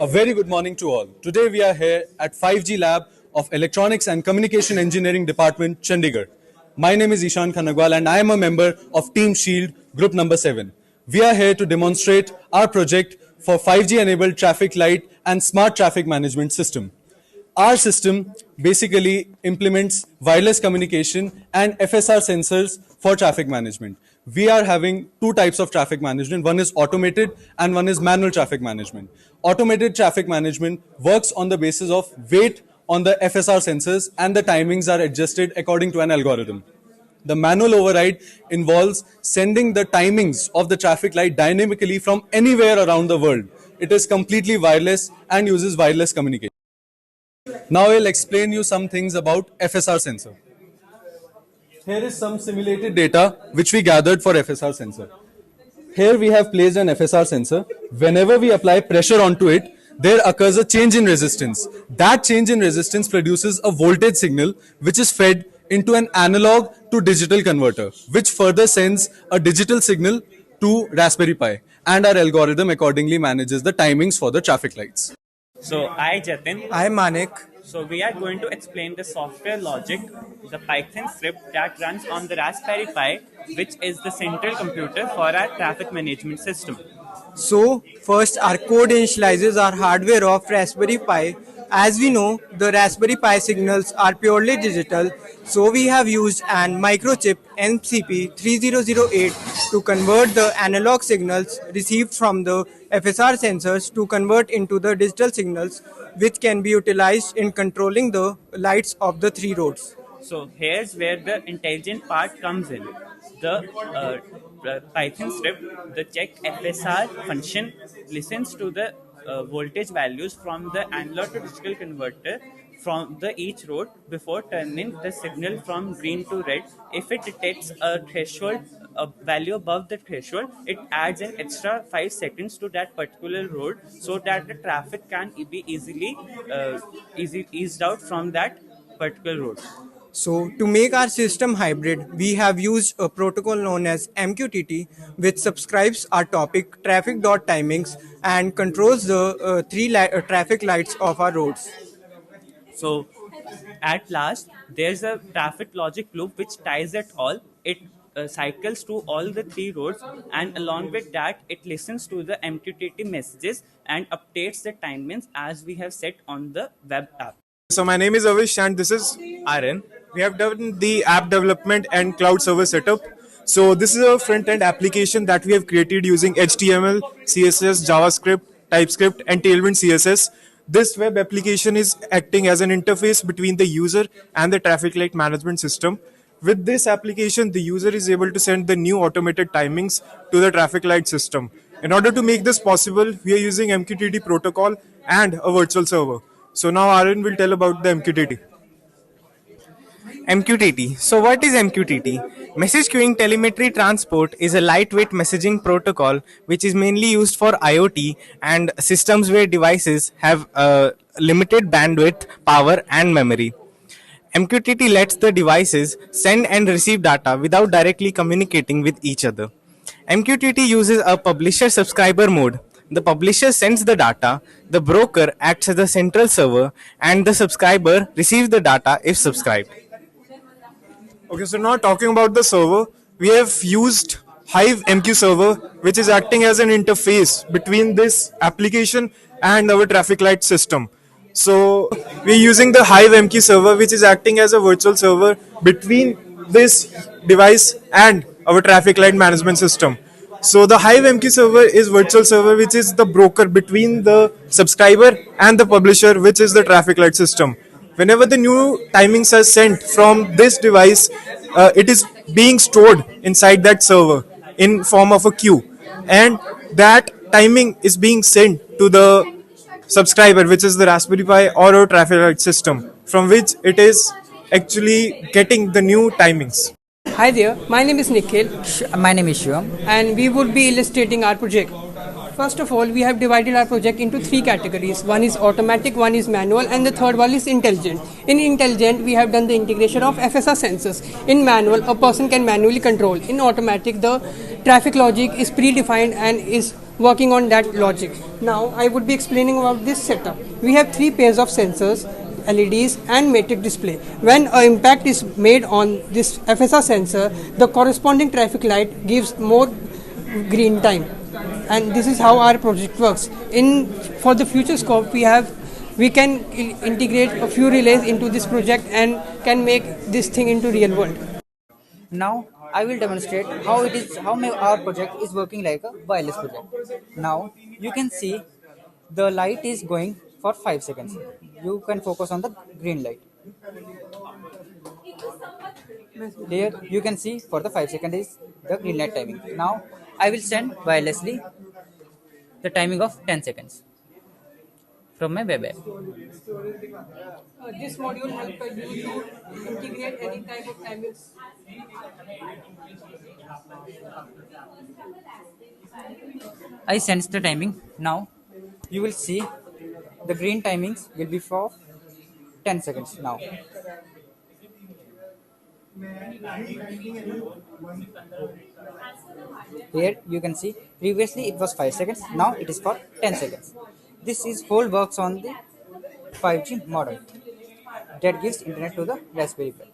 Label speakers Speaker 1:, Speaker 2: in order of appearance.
Speaker 1: A very good morning to all. Today we are here at 5G Lab of Electronics and Communication Engineering Department, Chandigarh. My name is Ishan Khanagwal and I am a member of Team Shield, Group number 7. We are here to demonstrate our project for 5G enabled traffic light and smart traffic management system. Our system basically implements wireless communication and FSR sensors for traffic management. We are having two types of traffic management. One is automated and one is manual traffic management. Automated traffic management works on the basis of weight on the FSR sensors and the timings are adjusted according to an algorithm. The manual override involves sending the timings of the traffic light dynamically from anywhere around the world. It is completely wireless and uses wireless communication. Now I'll explain you some things about FSR sensor. Here is some simulated data which we gathered for FSR sensor. Here we have placed an FSR sensor. Whenever we apply pressure onto it, there occurs a change in resistance. That change in resistance produces a voltage signal which is fed into an analog to digital converter, which further sends a digital signal to Raspberry Pi. And our algorithm accordingly manages the timings for the traffic lights.
Speaker 2: So I, Jatin.
Speaker 3: I am Manik.
Speaker 2: So we are going to explain the software logic, the Python script that runs on the Raspberry Pi, which is the central computer for our traffic management system.
Speaker 3: So first our code initializes our hardware of Raspberry Pi. As we know, the Raspberry Pi signals are purely digital, so we have used an microchip MCP3008 to convert the analog signals received from the FSR sensors to convert into the digital signals, which can be utilized in controlling the lights of the three roads.
Speaker 2: So here's where the intelligent part comes in. The Python script, the check FSR function listens to the voltage values from the analog to digital converter from the each road before turning the signal from green to red. If it detects a threshold, a value above the threshold, it adds an extra 5 seconds to that particular road so that the traffic can be easily eased out from that particular road.
Speaker 3: So to make our system hybrid, we have used a protocol known as MQTT, which subscribes our topic traffic.timings and controls the three traffic lights of our roads.
Speaker 2: So at last, there's a traffic logic loop which ties it all. It cycles to all the three roads, and along with that, it listens to the MQTT messages and updates the timings as we have set on the web app.
Speaker 4: So my name is Avish and this is Aaron. We have done the app development and cloud server setup. So this is a front-end application that we have created using HTML, CSS, JavaScript, TypeScript and Tailwind CSS. This web application is acting as an interface between the user and the traffic light management system. With this application, the user is able to send the new automated timings to the traffic light system. In order to make this possible, we are using MQTT protocol and a virtual server. So now Aaron will tell about the MQTT.
Speaker 5: MQTT. So what is MQTT? Message Queuing Telemetry Transport is a lightweight messaging protocol which is mainly used for IoT and systems where devices have limited bandwidth, power and memory. MQTT lets the devices send and receive data without directly communicating with each other. MQTT uses a publisher-subscriber mode. The publisher sends the data, the broker acts as the central server, and the subscriber receives the data if subscribed.
Speaker 4: Okay, so now talking about the server, we have used Hive MQ server, which is acting as an interface between this application and our traffic light system. So we're using the Hive MQ server, which is acting as a virtual server between this device and our traffic light management system. So the Hive MQ server is virtual server, which is the broker between the subscriber and the publisher, which is the traffic light system. Whenever the new timings are sent from this device, it is being stored inside that server in form of a queue, and that timing is being sent to the subscriber, which is the Raspberry Pi or a traffic light system, from which it is actually getting the new timings.
Speaker 6: Hi there, my name is Nikhil
Speaker 7: My name is Shivam.
Speaker 6: and we would be illustrating our project. First of all, we have divided our project into three categories. One is automatic, one is manual, and the third one is intelligent. In intelligent, we have done the integration of FSR sensors. In manual, a person can manually control. In automatic, the traffic logic is predefined and is working on that logic. Now I would be explaining about this setup. We have three pairs of sensors, LEDs and matrix display. When an impact is made on this FSR sensor, the corresponding traffic light gives more green time, and this is how our project works. In for the future scope, we can integrate a few relays into this project and can make this thing into real world.
Speaker 7: Now I will demonstrate our project is working like a wireless project. Now you can see the light is going for 5 seconds. You can focus on the green light. Here you can see for the 5 seconds is the green light timing. Now I will send wirelessly the timing of 10 seconds from my web app.
Speaker 6: This module helps you to integrate any type of timings.
Speaker 7: I sense the timing. Now you will see the green timings will be for 10 seconds now. Here you can see previously it was 5 seconds, now it is for 10 seconds. This is whole works on the 5G model that gives internet to the Raspberry Pi.